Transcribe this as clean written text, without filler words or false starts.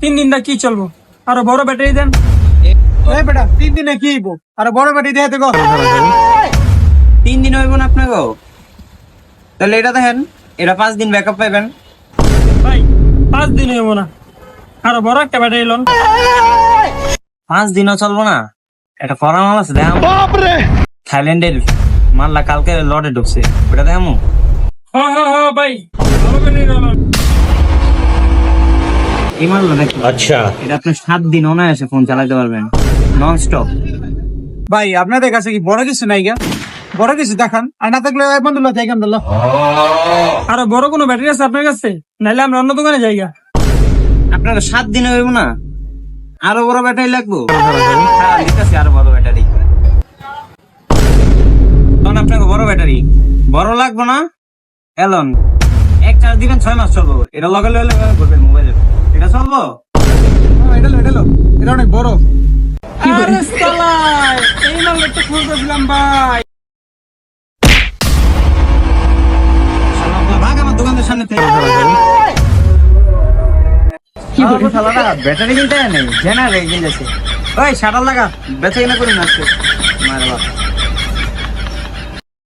3 দিন দা কি চলবো, আরো বড় ব্যাটারি দেন। এই বেটা 3 দিনে কি হইব? আর বড় ব্যাটারি দিয়ে দেখো। 3 দিন হইব না আপনাকে? তাহলে এটা দেখেন, এটা 5 দিন ব্যাকআপ পাইবেন। ভাই 5 দিন হইব না, আরো বড় একটা ব্যাটারি লোন। 5 দিনও চলবো না? এটা ফরান মাল আছে দেখাম, থাইল্যান্ডের মাল্লা কালকে লড়ে ঢুকছে, ওটা দেখামু। হ্যাঁ ভাই, বড় ব্যাটারি লোন। এই মাল্লা দেখি, अच्छा এটা আপনি 7 দিন অনায়াসে ফোন চালাতে পারবেন নন স্টপ। ভাই আপনাদের কাছে কি বড় কিছু নাই গা? বড় কিছু দেখান, আর না থাকলে এক বন্ধু লোক দেখান দিল। আরো বড় কোনো ব্যাটারি আছে আপনার কাছে? নাইলে আমরা অন্য দোকানে যাইগা। আপনার 7 দিনে হইব না? আরো বড় ব্যাটারি লাগবো? হ্যাঁ, দিতেছি আরো বড় ব্যাটারি। তখন আপনাকে বড় ব্যাটারি বড় লাগবো না? এলন এক চার্জ দিবেন 6 মাস চলবো। এটা লগে লগে করবেন মোবাইলে, এটা চলবো? এটা অনেক বড়। আরে শালা, এই মালটা তো খুঁজতেছিলাম ভাই। শালা, ভাগ আমার দোকানের সামনে থেকে। শালারা ব্যাটারি কিনতে নেই, জেনারেল কিনতেছে। ওই শাটার লাগা, বেচা কিনা করি না আজকে। মারে বাপ।